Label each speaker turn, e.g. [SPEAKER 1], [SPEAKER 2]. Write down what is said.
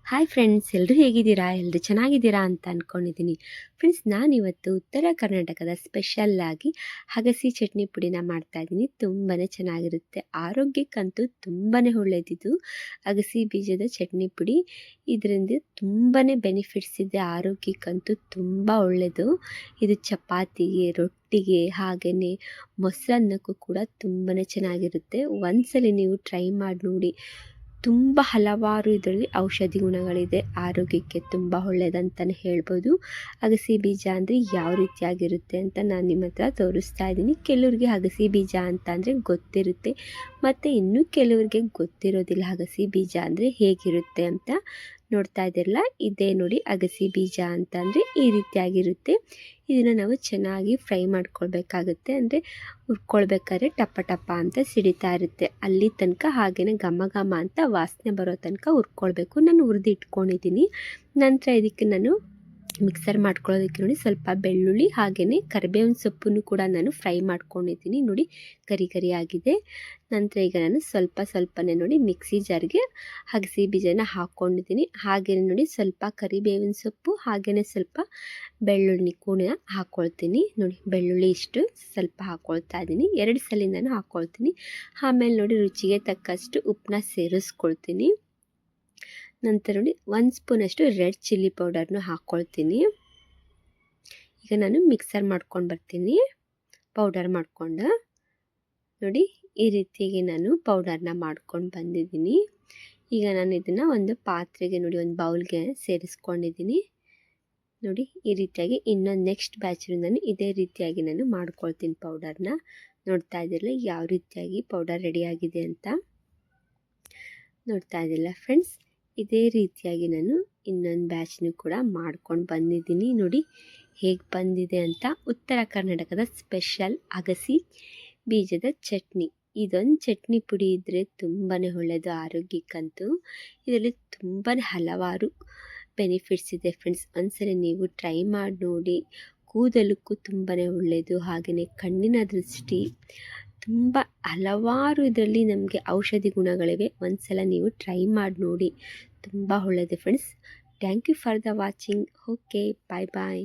[SPEAKER 1] Hi friends, ಎಲ್ಲರೂ ಹೇಗಿದ್ದೀರಾ? ಎಲ್ಲರೂ ಚೆನ್ನಾಗಿದ್ದೀರಾ ಅಂತ ಅಂದ್ಕೊಂಡಿದ್ದೀನಿ. ಫ್ರೆಂಡ್ಸ್, ನಾನಿವತ್ತು ಉತ್ತರ ಕರ್ನಾಟಕದ ಸ್ಪೆಷಲ್ಲಾಗಿ ಅಗಸಿ ಚಟ್ನಿ ಪುಡಿನ ಮಾಡ್ತಾಯಿದ್ದೀನಿ. ತುಂಬಾ ಚೆನ್ನಾಗಿರುತ್ತೆ, ಆರೋಗ್ಯಕ್ಕಂತೂ ತುಂಬಾ ಒಳ್ಳೆಯದಿದು ಅಗಸಿ ಬೀಜದ ಚಟ್ನಿ ಪುಡಿ. ಇದರಿಂದ ತುಂಬಾ ಬೆನಿಫಿಟ್ಸ್ ಇದೆ, ಆರೋಗ್ಯಕ್ಕಂತೂ ತುಂಬ ಒಳ್ಳೆಯದು. ಇದು ಚಪಾತಿಗೆ, ರೊಟ್ಟಿಗೆ, ಹಾಗೆಯೇ ಮೊಸರನ್ನಕ್ಕೂ ಕೂಡ ತುಂಬಾ ಚೆನ್ನಾಗಿರುತ್ತೆ. ಒಂದ್ಸಲಿ ನೀವು ಟ್ರೈ ಮಾಡಿ ನೋಡಿ. ತುಂಬ ಹಲವಾರು ಇದರಲ್ಲಿ ಔಷಧಿ ಗುಣಗಳಿದೆ, ಆರೋಗ್ಯಕ್ಕೆ ತುಂಬ ಒಳ್ಳೆಯದಂತಲೇ ಹೇಳ್ಬೋದು. ಅಗಸಿ ಬೀಜ ಅಂದರೆ ಯಾವ ರೀತಿಯಾಗಿರುತ್ತೆ ಅಂತ ನಾನು ನಿಮ್ಮ ಹತ್ರ ತೋರಿಸ್ತಾ ಇದ್ದೀನಿ. ಕೆಲವ್ರಿಗೆ ಅಗಸಿ ಬೀಜ ಅಂತ ಅಂದರೆ ಗೊತ್ತಿರುತ್ತೆ, ಮತ್ತು ಇನ್ನೂ ಕೆಲವರಿಗೆ ಗೊತ್ತಿರೋದಿಲ್ಲ ಅಗಸಿ ಬೀಜ ಅಂದರೆ ಹೇಗಿರುತ್ತೆ ಅಂತ. ನೋಡ್ತಾ ಇದ್ದೀರಲ್ಲ, ಇದೇ ನೋಡಿ ಅಗಸಿ ಬೀಜ ಅಂತಂದರೆ ಈ ರೀತಿಯಾಗಿರುತ್ತೆ. ಇದನ್ನು ನಾವು ಚೆನ್ನಾಗಿ ಫ್ರೈ ಮಾಡ್ಕೊಳ್ಬೇಕಾಗುತ್ತೆ. ಅಂದರೆ ಹುರ್ಕೊಳ್ಬೇಕಾದ್ರೆ ಟಪ ಟಪ ಅಂತ ಸಿಡಿತಾ ಇರುತ್ತೆ, ಅಲ್ಲಿ ತನಕ ಹಾಗೆಯೇ ಘಮ ಘಮ ಅಂತ ವಾಸನೆ ಬರೋ ತನಕ ಹುರ್ಕೊಳ್ಬೇಕು. ನಾನು ಹುರಿದು ಇಟ್ಕೊಂಡಿದ್ದೀನಿ. ನಂತರ ಇದಕ್ಕೆ ನಾನು ಮಿಕ್ಸರ್ ಮಾಡ್ಕೊಳ್ಳೋದಕ್ಕೆ ನೋಡಿ ಸ್ವಲ್ಪ ಬೆಳ್ಳುಳ್ಳಿ ಹಾಗೆಯೇ ಕರಿಬೇವಿನ ಸೊಪ್ಪನ್ನು ಕೂಡ ನಾನು ಫ್ರೈ ಮಾಡ್ಕೊಂಡಿದ್ದೀನಿ. ನೋಡಿ ಕರಿ ಕರಿ ಆಗಿದೆ. ನಂತರ ಈಗ ನಾನು ಸ್ವಲ್ಪನೇ ನೋಡಿ ಮಿಕ್ಸಿ ಜಾರ್ಗೆ ಅಗಸಿ ಬೀಜನ ಹಾಕ್ಕೊಂಡಿದ್ದೀನಿ. ಹಾಗೆಯೇ ನೋಡಿ ಸ್ವಲ್ಪ ಕರಿಬೇವಿನ ಸೊಪ್ಪು ಹಾಗೆಯೇ ಸ್ವಲ್ಪ ಬೆಳ್ಳುಳ್ಳಿ ಕೂಡ ಹಾಕ್ಕೊಳ್ತೀನಿ. ನೋಡಿ ಬೆಳ್ಳುಳ್ಳಿ ಇಷ್ಟು ಸ್ವಲ್ಪ ಹಾಕ್ಕೊಳ್ತಾ ಇದ್ದೀನಿ, 2 ಸಲ ನಾನು ಹಾಕ್ಕೊಳ್ತೀನಿ. ಆಮೇಲೆ ನೋಡಿ ರುಚಿಗೆ ತಕ್ಕಷ್ಟು ಉಪ್ಪನ್ನ ಸೇರಿಸ್ಕೊಳ್ತೀನಿ. ನಂತರ ನೋಡಿ 1 ಸ್ಪೂನಷ್ಟು ರೆಡ್ ಚಿಲ್ಲಿ ಪೌಡರ್ನ ಹಾಕ್ಕೊಳ್ತೀನಿ. ಈಗ ನಾನು ಮಿಕ್ಸರ್ ಮಾಡ್ಕೊಂಡು ಬರ್ತೀನಿ. ಪೌಡರ್ ಮಾಡ್ಕೊಂಡು ನೋಡಿ ಈ ರೀತಿಯಾಗಿ ನಾನು ಪೌಡರ್ನ ಮಾಡ್ಕೊಂಡು ಬಂದಿದ್ದೀನಿ. ಈಗ ನಾನು ಇದನ್ನು ಒಂದು ಪಾತ್ರೆಗೆ ನೋಡಿ ಒಂದು ಬೌಲ್ಗೆ ಸೇರಿಸ್ಕೊಂಡಿದ್ದೀನಿ. ನೋಡಿ ಈ ರೀತಿಯಾಗಿ ಇನ್ನೊಂದು ನೆಕ್ಸ್ಟ್ ಬ್ಯಾಚನ್ನು ನಾನು ಇದೇ ರೀತಿಯಾಗಿ ನಾನು ಮಾಡ್ಕೊಳ್ತೀನಿ ಪೌಡರ್ನ. ನೋಡ್ತಾ ಇದ್ದಿರಲ್ಲ ಯಾವ ರೀತಿಯಾಗಿ ಪೌಡರ್ ರೆಡಿಯಾಗಿದೆ ಅಂತ. ನೋಡ್ತಾ ಇದ್ದಿಲ್ಲ ಫ್ರೆಂಡ್ಸ್, ಇದೇ ರೀತಿಯಾಗಿ ನಾನು ಇನ್ನೊಂದು ಬ್ಯಾಚ್ನು ಕೂಡ ಮಾಡ್ಕೊಂಡು ಬಂದಿದ್ದೀನಿ. ನೋಡಿ ಹೇಗೆ ಬಂದಿದೆ ಅಂತ. ಉತ್ತರ ಕರ್ನಾಟಕದ ಸ್ಪೆಷಲ್ ಅಗಸಿ ಬೀಜದ ಚಟ್ನಿ. ಇದೊಂದು ಚಟ್ನಿ ಪುಡಿ ಇದ್ದರೆ ತುಂಬಾ ಒಳ್ಳೆಯದು ಆರೋಗ್ಯಕ್ಕಂತೂ. ಇದರಲ್ಲಿ ತುಂಬಾ ಹಲವಾರು ಬೆನಿಫಿಟ್ಸ್ ಇದೆ ಫ್ರೆಂಡ್ಸ್. ಒಂದ್ಸಲ ನೀವು ಟ್ರೈ ಮಾಡಿ ನೋಡಿ. ಕೂದಲಕ್ಕೂ ತುಂಬಾ ಒಳ್ಳೆಯದು, ಹಾಗೆಯೇ ಕಣ್ಣಿನ ದೃಷ್ಟಿ, ತುಂಬ ಹಲವಾರು ಇದರಲ್ಲಿ ನಮಗೆ ಔಷಧಿ ಗುಣಗಳಿವೆ. ಒಂದ್ಸಲ ನೀವು ಟ್ರೈ ಮಾಡಿ ನೋಡಿ, ತುಂಬ ಒಳ್ಳೆಯದು friends. Thank you for the watching. Okay, bye bye.